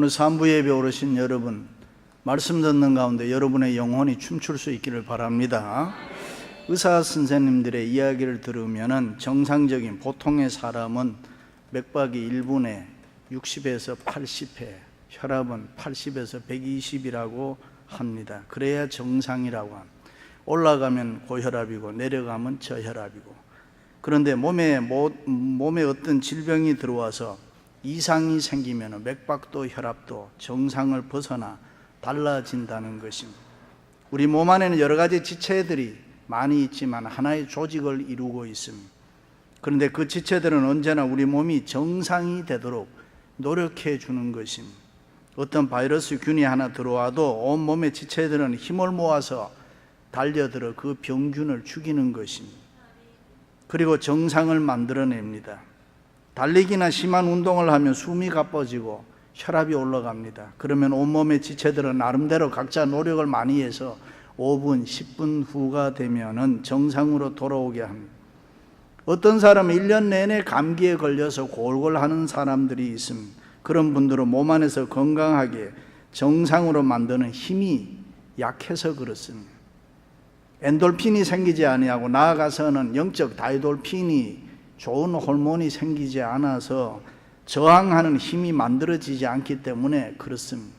오늘 3부 예배 오르신 여러분, 말씀 듣는 가운데 여러분의 영혼이 춤출 수 있기를 바랍니다. 의사 선생님들의 이야기를 들으면 정상적인 보통의 사람은 맥박이 1분에 60에서 80회, 혈압은 80에서 120이라고 합니다. 그래야 정상이라고 합니다. 올라가면 고혈압이고 내려가면 저혈압이고. 그런데 몸에 어떤 질병이 들어와서 이상이 생기면 맥박도 혈압도 정상을 벗어나 달라진다는 것입니다. 우리 몸 안에는 여러 가지 지체들이 많이 있지만 하나의 조직을 이루고 있습니다. 그런데 그 지체들은 언제나 우리 몸이 정상이 되도록 노력해 주는 것입니다. 어떤 바이러스 균이 하나 들어와도 온 몸의 지체들은 힘을 모아서 달려들어 그 병균을 죽이는 것입니다. 그리고 정상을 만들어냅니다. 달리기나 심한 운동을 하면 숨이 가빠지고 혈압이 올라갑니다. 그러면 온몸의 지체들은 나름대로 각자 노력을 많이 해서 5분, 10분 후가 되면은 정상으로 돌아오게 합니다. 어떤 사람은 1년 내내 감기에 걸려서 골골 하는 사람들이 있습니다. 그런 분들은 몸 안에서 건강하게 정상으로 만드는 힘이 약해서 그렇습니다. 엔돌핀이 생기지 아니하고 나아가서는 영적 다이돌핀이 좋은 호르몬이 생기지 않아서 저항하는 힘이 만들어지지 않기 때문에 그렇습니다.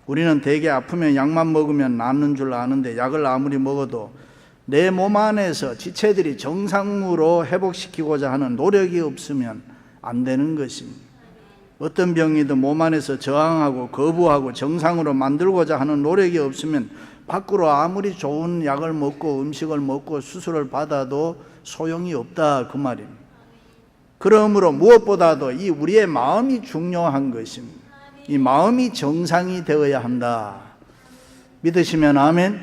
우리는 대개 아프면 약만 먹으면 낫는 줄 아는데 약을 아무리 먹어도 내 몸 안에서 지체들이 정상으로 회복시키고자 하는 노력이 없으면 안 되는 것입니다. 어떤 병이든 몸 안에서 저항하고 거부하고 정상으로 만들고자 하는 노력이 없으면 밖으로 아무리 좋은 약을 먹고 음식을 먹고 수술을 받아도 소용이 없다 그 말입니다. 그러므로 무엇보다도 이 우리의 마음이 중요한 것입니다. 이 마음이 정상이 되어야 한다. 믿으시면 아멘.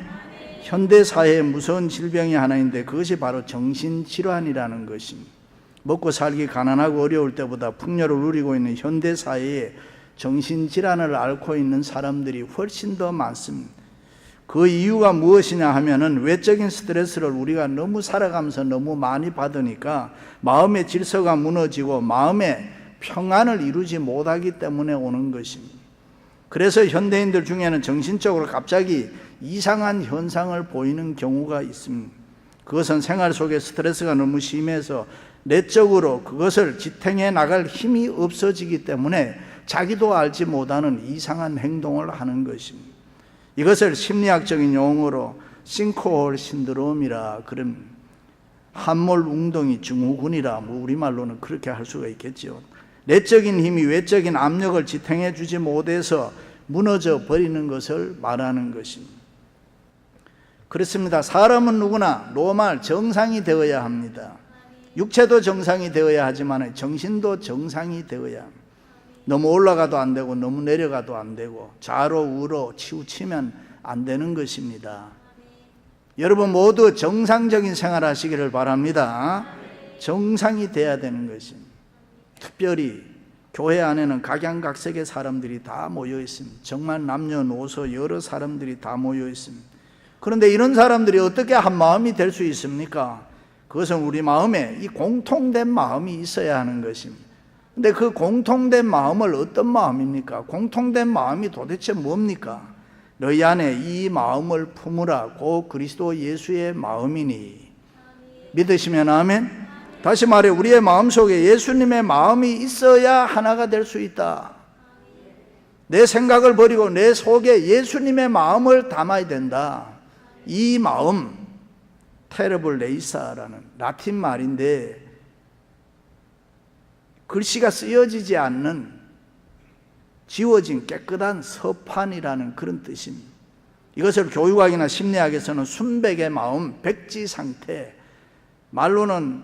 현대사회의 무서운 질병이 하나인데 그것이 바로 정신질환이라는 것입니다. 먹고 살기 가난하고 어려울 때보다 풍요를 누리고 있는 현대사회에 정신질환을 앓고 있는 사람들이 훨씬 더 많습니다. 그 이유가 무엇이냐 하면은 외적인 스트레스를 우리가 너무 살아가면서 너무 많이 받으니까 마음의 질서가 무너지고 마음의 평안을 이루지 못하기 때문에 오는 것입니다. 그래서 현대인들 중에는 정신적으로 갑자기 이상한 현상을 보이는 경우가 있습니다. 그것은 생활 속에 스트레스가 너무 심해서 내적으로 그것을 지탱해 나갈 힘이 없어지기 때문에 자기도 알지 못하는 이상한 행동을 하는 것입니다. 이것을 심리학적인 용어로 싱크홀 신드롬이라 그런 함몰 웅덩이 증후군이라 우리말로는 그렇게 할 수가 있겠죠. 내적인 힘이 외적인 압력을 지탱해 주지 못해서 무너져 버리는 것을 말하는 것입니다. 그렇습니다. 사람은 누구나 노말 정상이 되어야 합니다. 육체도 정상이 되어야 하지만 정신도 정상이 되어야 합니다. 너무 올라가도 안 되고 너무 내려가도 안 되고 좌로 우로 치우치면 안 되는 것입니다. 여러분 모두 정상적인 생활을 하시기를 바랍니다. 정상이 돼야 되는 것입니다. 특별히 교회 안에는 각양각색의 사람들이 다 모여 있습니다. 정말 남녀노소 여러 사람들이 다 모여 있습니다. 그런데 이런 사람들이 어떻게 한 마음이 될 수 있습니까? 그것은 우리 마음에 이 공통된 마음이 있어야 하는 것입니다. 근데 그 공통된 마음을 어떤 마음입니까? 공통된 마음이 도대체 뭡니까? 너희 안에 이 마음을 품으라 고 그리스도 예수의 마음이니. 믿으시면 아멘. 다시 말해 우리의 마음속에 예수님의 마음이 있어야 하나가 될 수 있다. 내 생각을 버리고 내 속에 예수님의 마음을 담아야 된다. 이 마음 테르블 레이사라는 라틴 말인데 글씨가 쓰여지지 않는 지워진 깨끗한 서판이라는 그런 뜻입니다. 이것을 교육학이나 심리학에서는 순백의 마음, 백지 상태, 말로는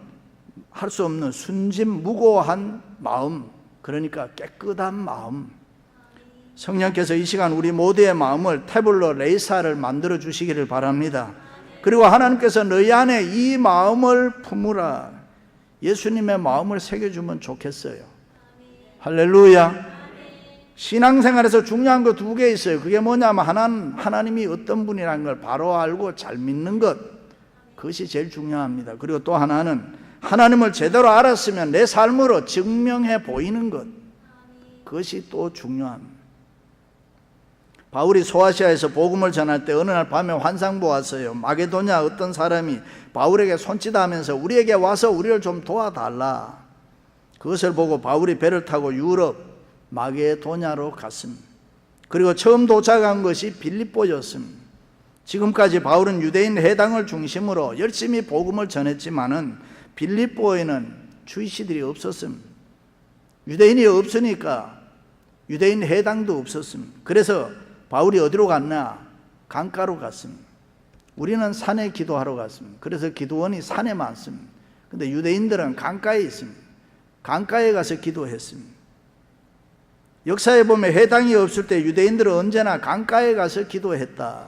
할 수 없는 순진무고한 마음, 그러니까 깨끗한 마음. 성령께서 이 시간 우리 모두의 마음을 태블러 레이사를 만들어 주시기를 바랍니다. 그리고 하나님께서 너희 안에 이 마음을 품으라, 예수님의 마음을 새겨주면 좋겠어요. 할렐루야. 신앙생활에서 중요한 거 두 개 있어요. 그게 뭐냐면 하나님이 어떤 분이라는 걸 바로 알고 잘 믿는 것, 그것이 제일 중요합니다. 그리고 또 하나는 하나님을 제대로 알았으면 내 삶으로 증명해 보이는 것, 그것이 또 중요합니다. 바울이 소아시아에서 복음을 전할 때 어느 날 밤에 환상 보았어요. 마게도냐 어떤 사람이 바울에게 손짓하면서 우리에게 와서 우리를 좀 도와달라. 그것을 보고 바울이 배를 타고 유럽 마게도냐로 갔습니다. 그리고 처음 도착한 것이 빌립보였습니다. 지금까지 바울은 유대인 회당을 중심으로 열심히 복음을 전했지만은 빌립보에는 주이시들이 없었습니다. 유대인이 없으니까 유대인 회당도 없었습니다. 그래서 바울이 어디로 갔나? 강가로 갔습니다. 우리는 산에 기도하러 갔습니다. 그래서 기도원이 산에 많습니다. 근데 유대인들은 강가에 있습니다. 강가에 가서 기도했습니다. 역사에 보면 회당이 없을 때 유대인들은 언제나 강가에 가서 기도했다.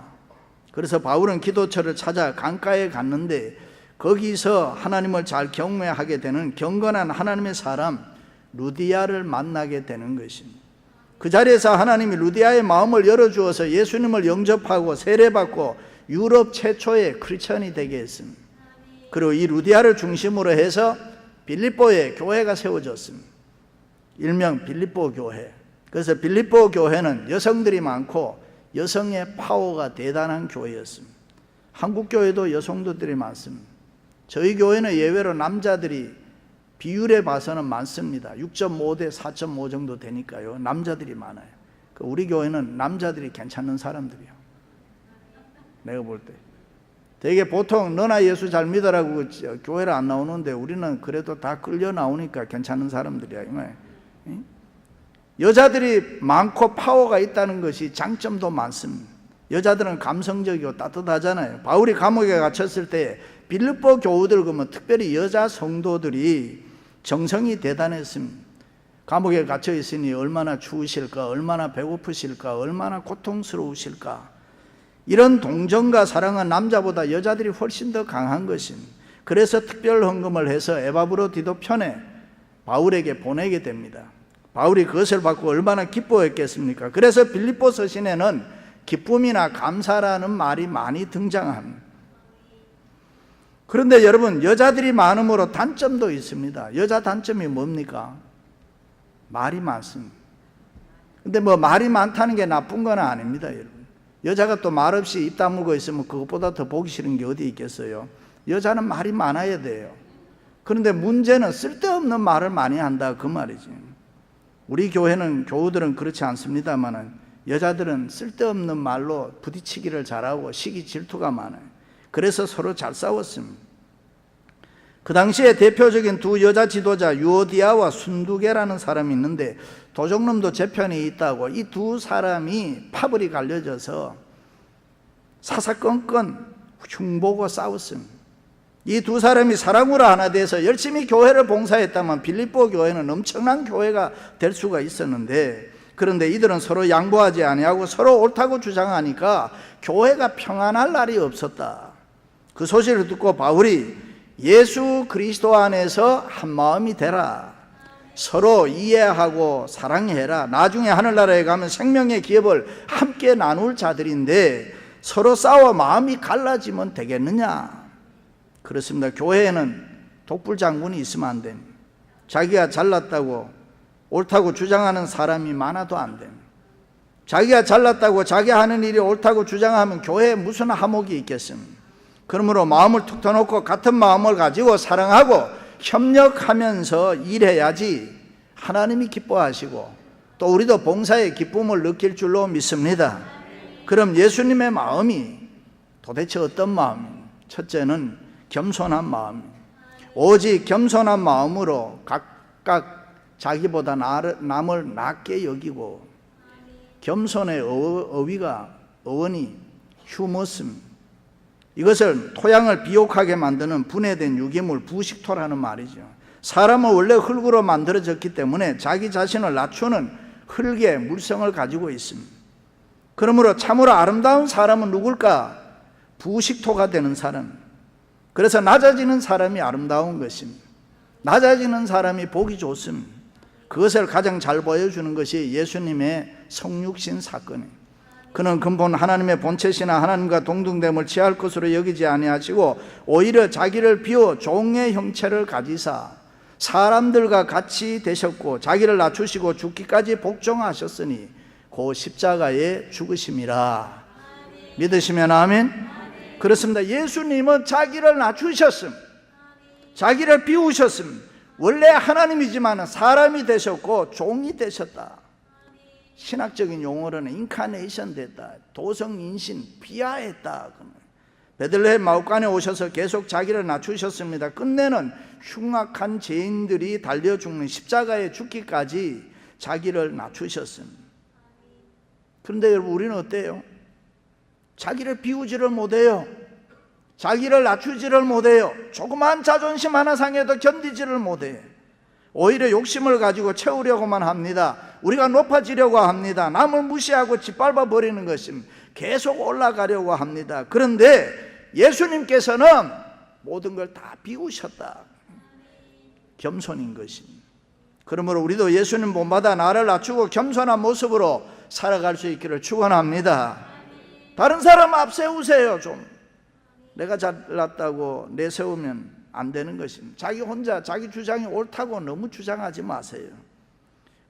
그래서 바울은 기도처를 찾아 강가에 갔는데 거기서 하나님을 잘 경외하게 되는 경건한 하나님의 사람 루디아를 만나게 되는 것입니다. 그 자리에서 하나님이 루디아의 마음을 열어주어서 예수님을 영접하고 세례받고 유럽 최초의 크리스천이 되게 했습니다. 그리고 이 루디아를 중심으로 해서 빌립보에 교회가 세워졌습니다. 일명 빌립보 교회. 그래서 빌립보 교회는 여성들이 많고 여성의 파워가 대단한 교회였습니다. 한국 교회도 여성들이 많습니다. 저희 교회는 예외로 남자들이 비율에 봐서는 많습니다. 6.5 대 4.5 정도 되니까요. 남자들이 많아요. 우리 교회는 남자들이 괜찮은 사람들이요. 내가 볼 때. 되게 보통 너나 예수 잘 믿어라고 교회를 안 나오는데 우리는 그래도 다 끌려 나오니까 괜찮은 사람들이야. 여자들이 많고 파워가 있다는 것이 장점도 많습니다. 여자들은 감성적이고 따뜻하잖아요. 바울이 감옥에 갇혔을 때 빌립보 교우들 그러면 특별히 여자 성도들이 정성이 대단했습니다. 감옥에 갇혀 있으니 얼마나 추우실까, 얼마나 배고프실까, 얼마나 고통스러우실까. 이런 동정과 사랑은 남자보다 여자들이 훨씬 더 강한 것입니다. 그래서 특별 헌금을 해서 에바브로디도 편에 바울에게 보내게 됩니다. 바울이 그것을 받고 얼마나 기뻐했겠습니까? 그래서 빌립보 서신에는 기쁨이나 감사라는 말이 많이 등장합니다. 그런데 여러분, 여자들이 많음으로 단점도 있습니다. 여자 단점이 뭡니까? 말이 많습니다. 근데 뭐 말이 많다는 게 나쁜 건 아닙니다, 여러분. 여자가 또 말없이 입 다물고 있으면 그것보다 더 보기 싫은 게 어디 있겠어요? 여자는 말이 많아야 돼요. 그런데 문제는 쓸데없는 말을 많이 한다 그 말이지. 우리 교회는 교우들은 그렇지 않습니다만은 여자들은 쓸데없는 말로 부딪히기를 잘하고 시기 질투가 많아요. 그래서 서로 잘 싸웠습니다. 그 당시에 대표적인 두 여자 지도자 유오디아와 순두계라는 사람이 있는데 도적놈도 제 편에 있다고 이 두 사람이 파벌이 갈려져서 사사건건 흉보고 싸웠습니다. 이 두 사람이 사랑으로 하나 돼서 열심히 교회를 봉사했다면 빌립보 교회는 엄청난 교회가 될 수가 있었는데 그런데 이들은 서로 양보하지 아니하고 서로 옳다고 주장하니까 교회가 평안할 날이 없었다. 그 소식을 듣고 바울이 예수 그리스도 안에서 한 마음이 되라. 서로 이해하고 사랑해라. 나중에 하늘나라에 가면 생명의 기업을 함께 나눌 자들인데 서로 싸워 마음이 갈라지면 되겠느냐? 그렇습니다. 교회에는 독불장군이 있으면 안 됩니다. 자기가 잘났다고 옳다고 주장하는 사람이 많아도 안 됩니다. 자기가 잘났다고 자기 하는 일이 옳다고 주장하면 교회에 무슨 화목이 있겠습니까? 그러므로 마음을 툭 터놓고 같은 마음을 가지고 사랑하고 협력하면서 일해야지 하나님이 기뻐하시고 또 우리도 봉사의 기쁨을 느낄 줄로 믿습니다. 그럼 예수님의 마음이 도대체 어떤 마음입니까? 첫째는 겸손한 마음입니다. 오직 겸손한 마음으로 각각 자기보다 남을 낮게 여기고 겸손의 어원이 휴머스입니다. 이것을 토양을 비옥하게 만드는 분해된 유기물 부식토라는 말이죠. 사람은 원래 흙으로 만들어졌기 때문에 자기 자신을 낮추는 흙의 물성을 가지고 있습니다. 그러므로 참으로 아름다운 사람은 누굴까? 부식토가 되는 사람. 그래서 낮아지는 사람이 아름다운 것입니다. 낮아지는 사람이 보기 좋습니다. 그것을 가장 잘 보여주는 것이 예수님의 성육신 사건입니다. 그는 근본 하나님의 본체시나 하나님과 동등됨을 취할 것으로 여기지 아니하시고 오히려 자기를 비워 종의 형체를 가지사 사람들과 같이 되셨고 자기를 낮추시고 죽기까지 복종하셨으니 그 십자가의 죽으심이라. 믿으시면 아멘. 그렇습니다. 예수님은 자기를 낮추셨음, 자기를 비우셨음. 원래 하나님이지만 사람이 되셨고 종이 되셨다. 신학적인 용어로는 인카네이션 됐다, 도성인신, 비하했다. 베들레헴 마옥간에 오셔서 계속 자기를 낮추셨습니다. 끝내는 흉악한 죄인들이 달려 죽는 십자가에 죽기까지 자기를 낮추셨습니다. 그런데 여러분, 우리는 어때요? 자기를 비우지를 못해요. 자기를 낮추지를 못해요. 조그만 자존심 하나 상해도 견디지를 못해요. 오히려 욕심을 가지고 채우려고만 합니다. 우리가 높아지려고 합니다. 남을 무시하고 짓밟아 버리는 것입니다. 계속 올라가려고 합니다. 그런데 예수님께서는 모든 걸 다 비우셨다. 겸손인 것입니다. 그러므로 우리도 예수님 본받아 나를 낮추고 겸손한 모습으로 살아갈 수 있기를 축원합니다. 다른 사람 앞세우세요. 좀 내가 잘났다고 내세우면 안 되는 것입니다. 자기 혼자 자기 주장이 옳다고 너무 주장하지 마세요.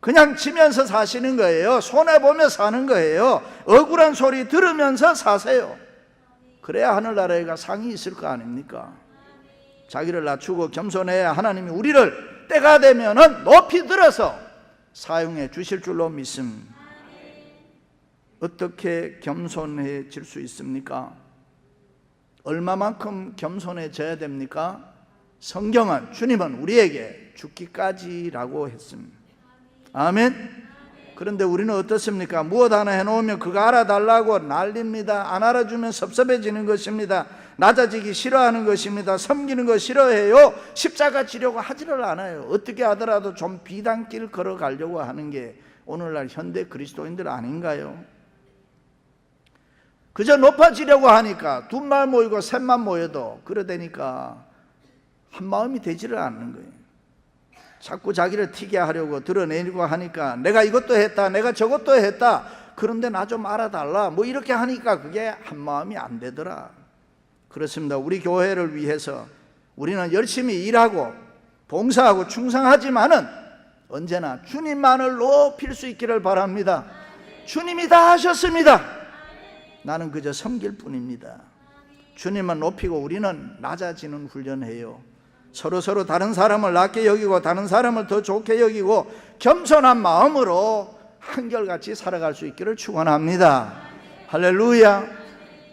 그냥 지면서 사시는 거예요. 손해보며 사는 거예요. 억울한 소리 들으면서 사세요. 그래야 하늘나라에 상이 있을 거 아닙니까? 자기를 낮추고 겸손해야 하나님이 우리를 때가 되면 높이 들어서 사용해 주실 줄로 믿습니다. 어떻게 겸손해질 수 있습니까? 얼마만큼 겸손해져야 됩니까? 성경은, 주님은 우리에게 죽기까지라고 했습니다. 아멘. 그런데 우리는 어떻습니까? 무엇 하나 해놓으면 그거 알아달라고 난립니다. 안 알아주면 섭섭해지는 것입니다. 낮아지기 싫어하는 것입니다. 섬기는 거 싫어해요. 십자가 지려고 하지를 않아요. 어떻게 하더라도 좀 비단길 걸어가려고 하는 게 오늘날 현대 그리스도인들 아닌가요? 그저 높아지려고 하니까 둘만 모이고 셋만 모여도 그러다니까 한 마음이 되지를 않는 거예요. 자꾸 자기를 튀게 하려고 드러내려고 하니까 내가 이것도 했다, 내가 저것도 했다, 그런데 나 좀 알아달라, 뭐 이렇게 하니까 그게 한 마음이 안 되더라. 그렇습니다. 우리 교회를 위해서 우리는 열심히 일하고 봉사하고 충성하지만은 언제나 주님만을 높일 수 있기를 바랍니다. 주님이 다 하셨습니다. 나는 그저 섬길 뿐입니다. 주님만 높이고 우리는 낮아지는 훈련해요. 서로 다른 사람을 낮게 여기고 다른 사람을 더 좋게 여기고 겸손한 마음으로 한결같이 살아갈 수 있기를 축원합니다. 할렐루야.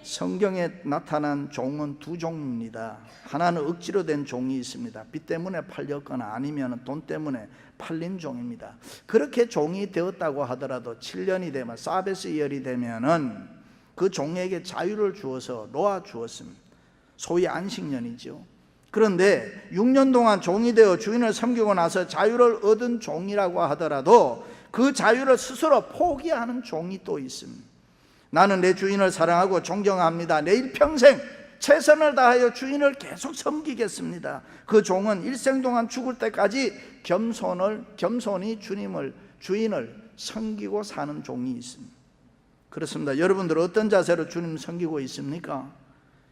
성경에 나타난 종은 두 종입니다. 하나는 억지로 된 종이 있습니다. 빚 때문에 팔렸거나 아니면 돈 때문에 팔린 종입니다. 그렇게 종이 되었다고 하더라도 7년이 되면, 사베스 이열이 되면은 그 종에게 자유를 주어서 놓아주었습니다. 소위 안식년이죠. 그런데 6년 동안 종이 되어 주인을 섬기고 나서 자유를 얻은 종이라고 하더라도 그 자유를 스스로 포기하는 종이 또 있습니다. 나는 내 주인을 사랑하고 존경합니다. 내 일평생 최선을 다하여 주인을 계속 섬기겠습니다. 그 종은 일생 동안 죽을 때까지 겸손히 주인을 섬기고 사는 종이 있습니다. 그렇습니다. 여러분들 어떤 자세로 주님 섬기고 있습니까?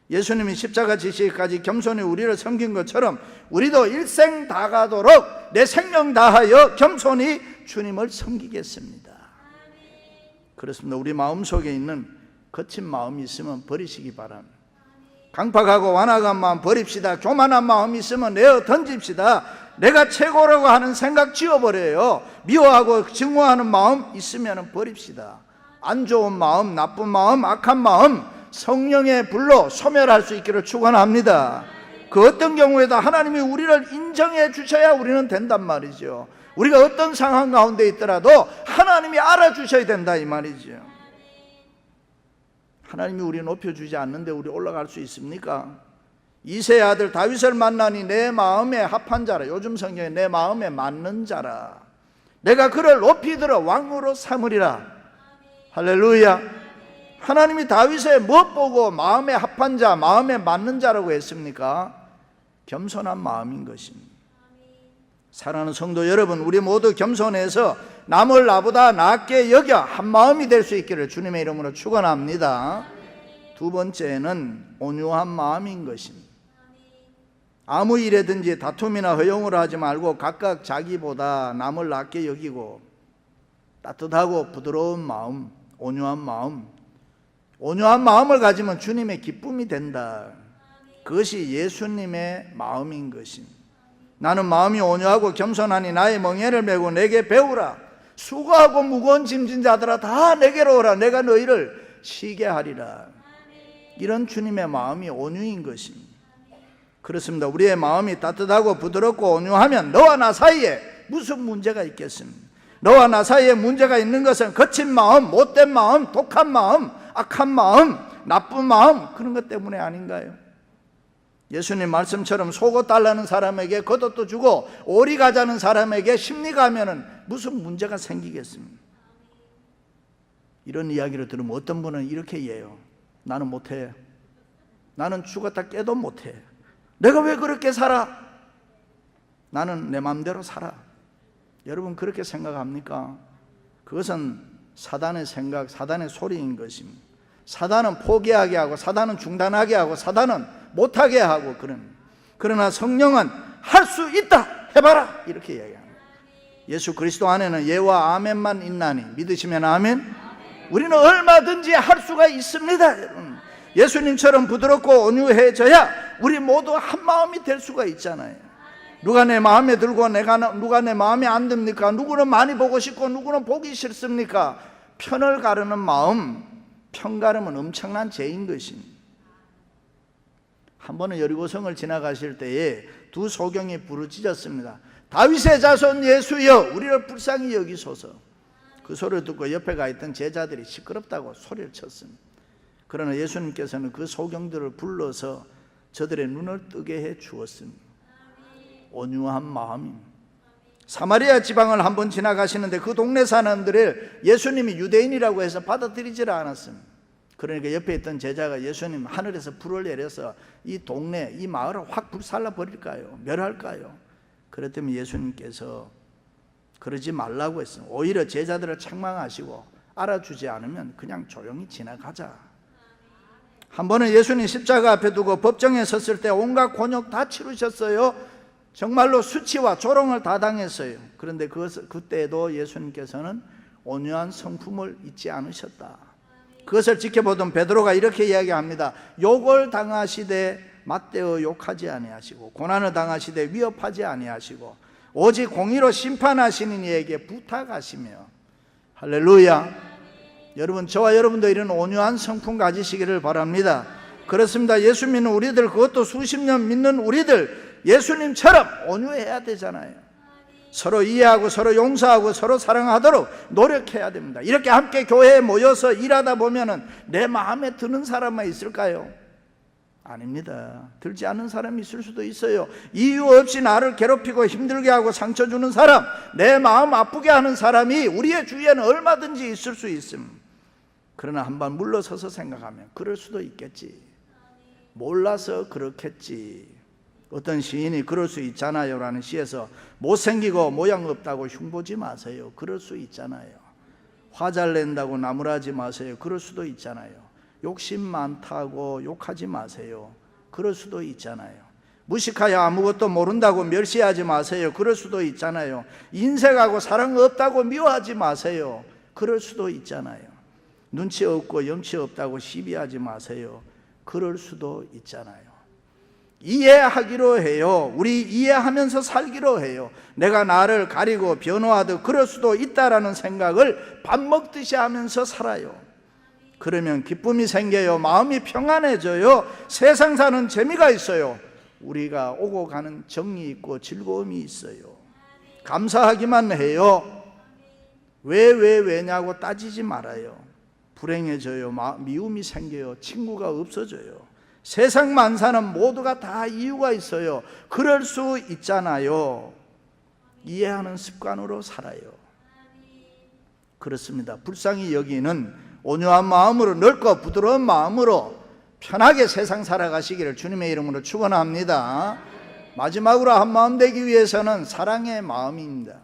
예수님이 십자가 지시기까지 겸손히 우리를 섬긴 것처럼 우리도 일생 다가도록 내 생명 다하여 겸손히 주님을 섬기겠습니다. 그렇습니다. 우리 마음속에 있는 거친 마음이 있으면 버리시기 바랍니다. 강팍하고 완악한 마음 버립시다. 교만한 마음이 있으면 내어 던집시다. 내가 최고라고 하는 생각 지워버려요. 미워하고 증오하는 마음 있으면 버립시다. 안 좋은 마음, 나쁜 마음, 악한 마음 성령의 불로 소멸할 수 있기를 축원합니다. 그 어떤 경우에도 하나님이 우리를 인정해 주셔야 우리는 된단 말이죠. 우리가 어떤 상황 가운데 있더라도 하나님이 알아주셔야 된다 이 말이죠. 하나님이 우리 높여주지 않는데 우리 올라갈 수 있습니까? 이새의 아들 다윗을 만나니 내 마음에 합한 자라. 요즘 성경에 내 마음에 맞는 자라. 내가 그를 높이 들어 왕으로 삼으리라. 할렐루야. 하나님이 다윗의 무엇 보고 마음에 합한 자, 마음에 맞는 자라고 했습니까? 겸손한 마음인 것입니다. 사랑하는 성도 여러분, 우리 모두 겸손해서 남을 나보다 낫게 여겨 한 마음이 될 수 있기를 주님의 이름으로 축원합니다. 두 번째는 온유한 마음인 것입니다. 아무 일에든지 다툼이나 허용을 하지 말고 각각 자기보다 남을 낫게 여기고 따뜻하고 부드러운 마음, 온유한 마음을 가지면 주님의 기쁨이 된다. 그것이 예수님의 마음인 것입니다. 나는 마음이 온유하고 겸손하니 나의 멍에를 메고 내게 배우라. 수고하고 무거운 짐진 자들아 다 내게로 오라. 내가 너희를 쉬게 하리라. 이런 주님의 마음이 온유인 것입니다. 그렇습니다. 우리의 마음이 따뜻하고 부드럽고 온유하면 너와 나 사이에 무슨 문제가 있겠습니까? 너와 나 사이에 문제가 있는 것은 거친 마음, 못된 마음, 독한 마음, 악한 마음, 나쁜 마음, 그런 것 때문에 아닌가요? 예수님 말씀처럼 속옷 달라는 사람에게 겉옷도 주고 오리 가자는 사람에게 심리 가면은 무슨 문제가 생기겠습니까? 이런 이야기를 들으면 어떤 분은 이렇게 얘기해요. 나는 못해. 나는 죽었다 깨도 못해. 내가 왜 그렇게 살아? 나는 내 마음대로 살아. 여러분 그렇게 생각합니까? 그것은 사단의 생각, 사단의 소리인 것입니다. 사단은 포기하게 하고 사단은 중단하게 하고 사단은 못하게 하고 그러나 성령은 할 수 있다. 해봐라. 이렇게 이야기합니다. 예수 그리스도 안에는 예와 아멘만 있나니 믿으시면 아멘. 우리는 얼마든지 할 수가 있습니다. 예수님처럼 부드럽고 온유해져야 우리 모두 한 마음이 될 수가 있잖아요. 누가 내 마음에 들고 누가 내 마음에 안 듭니까? 누구는 많이 보고 싶고 누구는 보기 싫습니까? 편을 가르는 마음, 편가름은 엄청난 죄인 것입니다. 한 번은 여리고성을 지나가실 때에 두 소경이 부르짖었습니다. 다윗의 자손 예수여 우리를 불쌍히 여기소서. 그 소리를 듣고 옆에 가 있던 제자들이 시끄럽다고 소리를 쳤습니다. 그러나 예수님께서는 그 소경들을 불러서 저들의 눈을 뜨게 해 주었습니다. 온유한 마음입니다. 사마리아 지방을 한번 지나가시는데 그 동네 사람들을 예수님이 유대인이라고 해서 받아들이질 않았습니다. 그러니까 옆에 있던 제자가 예수님 하늘에서 불을 내려서 이 동네, 이 마을을 확 불살라 버릴까요? 멸할까요? 그랬더니 예수님께서 그러지 말라고 했어요. 오히려 제자들을 책망하시고 알아주지 않으면 그냥 조용히 지나가자. 한 번은 예수님 십자가 앞에 두고 법정에 섰을 때 온갖 곤욕 다 치르셨어요. 정말로 수치와 조롱을 다 당했어요. 그런데 그때도 예수님께서는 온유한 성품을 잊지 않으셨다. 그것을 지켜보던 베드로가 이렇게 이야기합니다. 욕을 당하시되 맞대어 욕하지 아니하시고 고난을 당하시되 위협하지 아니하시고 오직 공의로 심판하시는 이에게 부탁하시며. 할렐루야. 여러분 저와 여러분도 이런 온유한 성품 가지시기를 바랍니다. 그렇습니다. 예수 믿는 우리들, 그것도 수십 년 믿는 우리들 예수님처럼 온유해야 되잖아요. 서로 이해하고 서로 용서하고 서로 사랑하도록 노력해야 됩니다. 이렇게 함께 교회에 모여서 일하다 보면은 내 마음에 드는 사람만 있을까요? 아닙니다. 들지 않는 사람이 있을 수도 있어요. 이유 없이 나를 괴롭히고 힘들게 하고 상처 주는 사람, 내 마음 아프게 하는 사람이 우리의 주위에는 얼마든지 있을 수 있습니다. 그러나 한번 물러서서 생각하면 그럴 수도 있겠지. 몰라서 그렇겠지. 어떤 시인이 그럴 수 있잖아요 라는 시에서 못생기고 모양 없다고 흉보지 마세요. 그럴 수 있잖아요. 화 잘 낸다고 나무라지 마세요. 그럴 수도 있잖아요. 욕심 많다고 욕하지 마세요. 그럴 수도 있잖아요. 무식하여 아무것도 모른다고 멸시하지 마세요. 그럴 수도 있잖아요. 인색하고 사랑 없다고 미워하지 마세요. 그럴 수도 있잖아요. 눈치 없고 염치 없다고 시비하지 마세요. 그럴 수도 있잖아요. 이해하기로 해요. 우리 이해하면서 살기로 해요. 내가 나를 가리고 변호하듯 그럴 수도 있다라는 생각을 밥 먹듯이 하면서 살아요. 그러면 기쁨이 생겨요. 마음이 평안해져요. 세상 사는 재미가 있어요. 우리가 오고 가는 정이 있고 즐거움이 있어요. 감사하기만 해요. 왜냐고 따지지 말아요. 불행해져요. 미움이 생겨요. 친구가 없어져요. 세상 만사는 모두가 다 이유가 있어요. 그럴 수 있잖아요. 이해하는 습관으로 살아요. 그렇습니다. 불쌍히 여기는 온유한 마음으로, 넓고 부드러운 마음으로 편하게 세상 살아가시기를 주님의 이름으로 축원합니다. 마지막으로 한 마음 되기 위해서는 사랑의 마음입니다.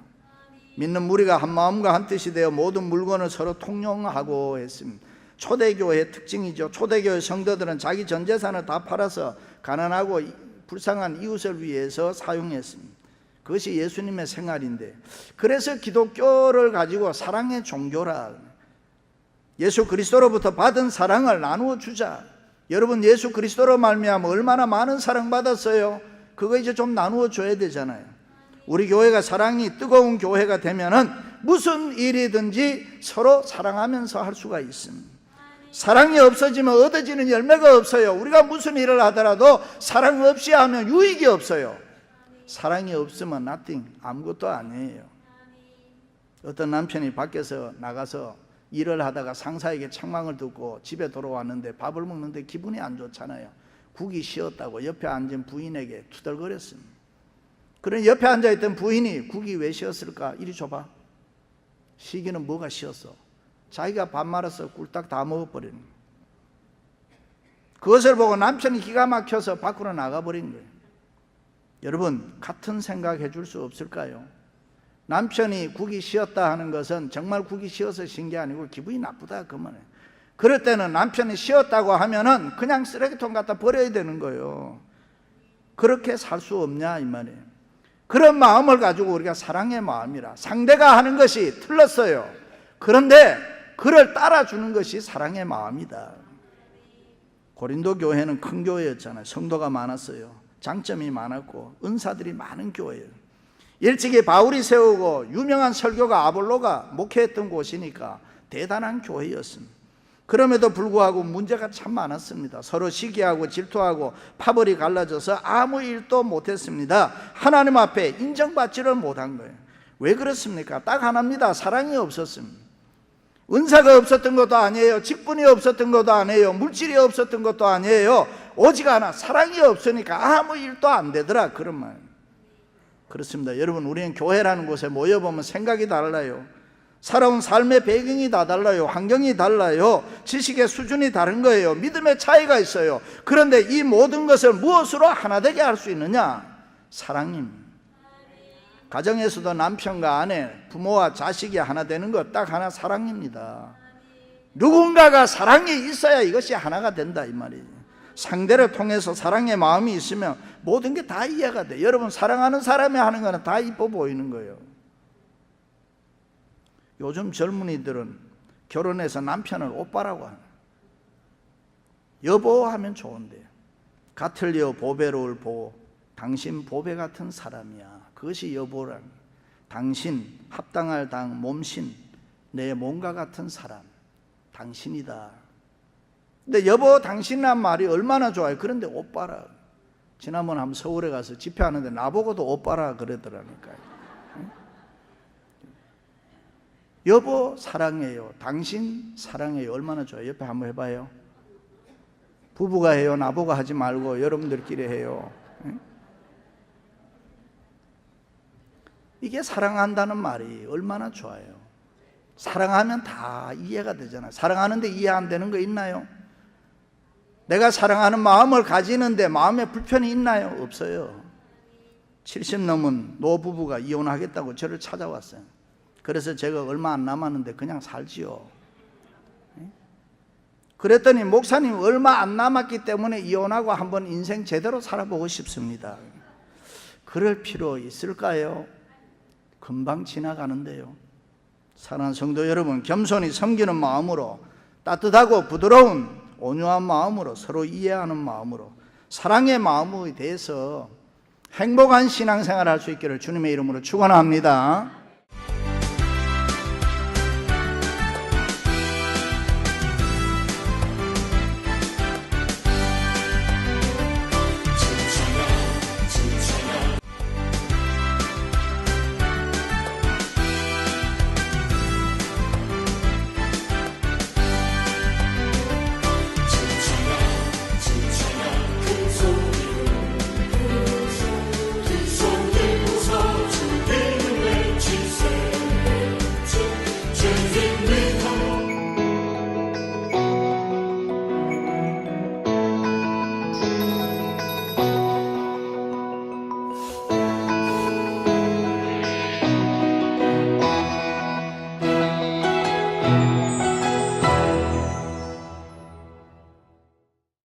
믿는 무리가 한 마음과 한 뜻이 되어 모든 물건을 서로 통용하고 했습니다. 초대교회의 특징이죠. 초대교회 성도들은 자기 전 재산을 다 팔아서 가난하고 불쌍한 이웃을 위해서 사용했습니다. 그것이 예수님의 생활인데, 그래서 기독교를 가지고 사랑의 종교라, 예수 그리스도로부터 받은 사랑을 나누어 주자. 여러분, 예수 그리스도로 말미암아 얼마나 많은 사랑 받았어요? 그거 이제 좀 나누어 줘야 되잖아요. 우리 교회가 사랑이 뜨거운 교회가 되면은 무슨 일이든지 서로 사랑하면서 할 수가 있습니다. 사랑이 없어지면 얻어지는 열매가 없어요. 우리가 무슨 일을 하더라도 사랑 없이 하면 유익이 없어요. 사랑이 없으면 nothing, 아무것도 아니에요. 어떤 남편이 밖에서 나가서 일을 하다가 상사에게 책망을 듣고 집에 돌아왔는데 밥을 먹는데 기분이 안 좋잖아요. 국이 식었다고 옆에 앉은 부인에게 투덜거렸습니다. 그런 옆에 앉아있던 부인이 국이 왜 식었을까? 이리 줘봐. 시기는 뭐가 식었어? 자기가 밥 말아서 꿀딱 다 먹어버리는 거예요. 그것을 보고 남편이 기가 막혀서 밖으로 나가버린 거예요. 여러분, 같은 생각해 줄 수 없을까요? 남편이 국이 식었다 하는 것은 정말 국이 식어서 쉰 게 아니고 기분이 나쁘다 그 말이에요. 그럴 때는 남편이 식었다고 하면은 그냥 쓰레기통 갖다 버려야 되는 거예요. 그렇게 살 수 없냐 이 말이에요. 그런 마음을 가지고 우리가 사랑의 마음이라, 상대가 하는 것이 틀렸어요. 그런데 그를 따라주는 것이 사랑의 마음이다. 고린도 교회는 큰 교회였잖아요. 성도가 많았어요. 장점이 많았고 은사들이 많은 교회예요. 일찍이 바울이 세우고 유명한 설교가 아볼로가 목회했던 곳이니까 대단한 교회였습니다. 그럼에도 불구하고 문제가 참 많았습니다. 서로 시기하고 질투하고 파벌이 갈라져서 아무 일도 못했습니다. 하나님 앞에 인정받지를 못한 거예요. 왜 그렇습니까? 딱 하나입니다. 사랑이 없었습니다. 은사가 없었던 것도 아니에요. 직분이 없었던 것도 아니에요. 물질이 없었던 것도 아니에요. 오직 하나, 사랑이 없으니까 아무 일도 안 되더라, 그런 말. 그렇습니다. 여러분, 우리는 교회라는 곳에 모여보면 생각이 달라요. 살아온 삶의 배경이 다 달라요. 환경이 달라요. 지식의 수준이 다른 거예요. 믿음의 차이가 있어요. 그런데 이 모든 것을 무엇으로 하나 되게 할 수 있느냐? 사랑입니다. 가정에서도 남편과 아내, 부모와 자식이 하나 되는 것 딱 하나, 사랑입니다. 누군가가 사랑이 있어야 이것이 하나가 된다 이 말이에요. 상대를 통해서 사랑의 마음이 있으면 모든 게 다 이해가 돼. 여러분, 사랑하는 사람이 하는 거는 다 이뻐 보이는 거예요. 요즘 젊은이들은 결혼해서 남편을 오빠라고 하는, 여보 하면 좋은데, 같을려 보배로울 보, 당신 보배 같은 사람이야. 그것이 여보란, 당신 합당할 당 몸신, 내 몸과 같은 사람, 당신이다. 근데 여보 당신이란 말이 얼마나 좋아요. 그런데 오빠라. 지난번 한번 서울에 가서 집회하는데 나보고도 오빠라 그러더라니까요. 여보 사랑해요, 당신 사랑해요, 얼마나 좋아요. 옆에 한번 해봐요. 부부가 해요. 나보고 하지 말고 여러분들끼리 해요. 이게 사랑한다는 말이 얼마나 좋아요. 사랑하면 다 이해가 되잖아요. 사랑하는데 이해 안 되는 거 있나요? 내가 사랑하는 마음을 가지는데 마음에 불편이 있나요? 없어요. 70 넘은 노부부가 이혼하겠다고 저를 찾아왔어요. 그래서 제가 얼마 안 남았는데 그냥 살지요. 그랬더니 목사님 얼마 안 남았기 때문에 이혼하고 한번 인생 제대로 살아보고 싶습니다. 그럴 필요 있을까요? 금방 지나가는데요. 사랑하는 성도 여러분, 겸손히 섬기는 마음으로, 따뜻하고 부드러운 온유한 마음으로, 서로 이해하는 마음으로, 사랑의 마음에 대해서 행복한 신앙생활을 할 수 있기를 주님의 이름으로 축원합니다.